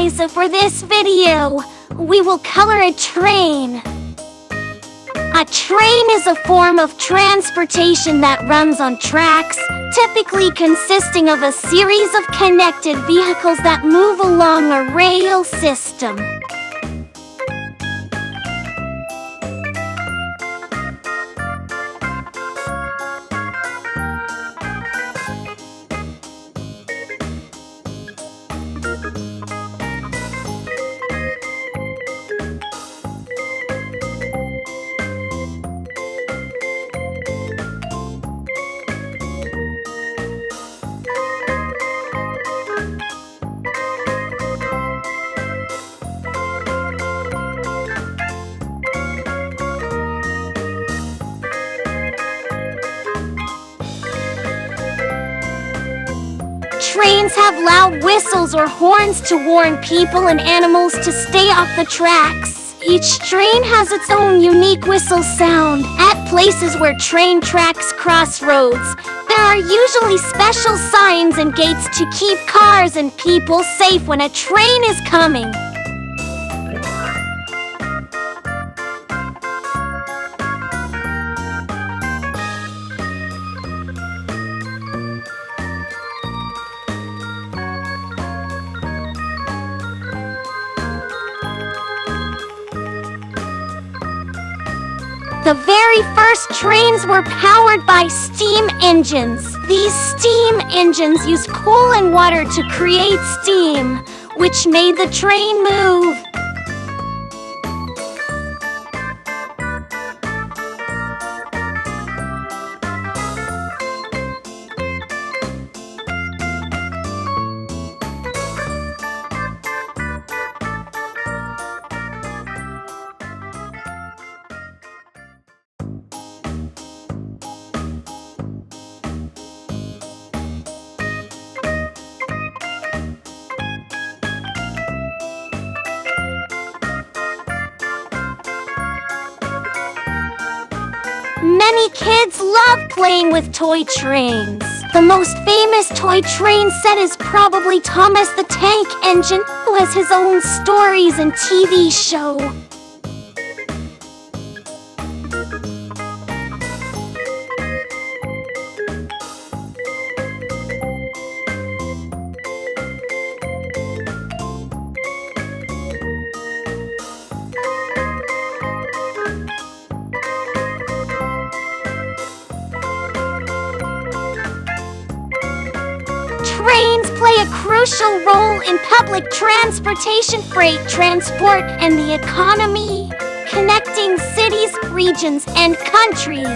guys, for this video, we will color a train. A train is a form of transportation that runs on tracks, typically consisting of a series of connected vehicles that move along a rail system. Trains have loud whistles or horns to warn people and animals to stay off the tracks. Each train has its own unique whistle sound. At places where train tracks cross roads, there are usually special signs and gates to keep cars and people safe when a train is coming. The very first trains were powered by steam engines. These steam engines used coal and water to create steam, which made the train move. Many kids love playing with toy trains. The most famous toy train set is probably Thomas the Tank Engine, who has his own stories and TV show. Trains play a crucial role in public transportation, freight transport, and the economy, connecting cities, regions, and countries.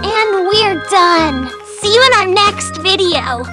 And we're done. See you in our next video.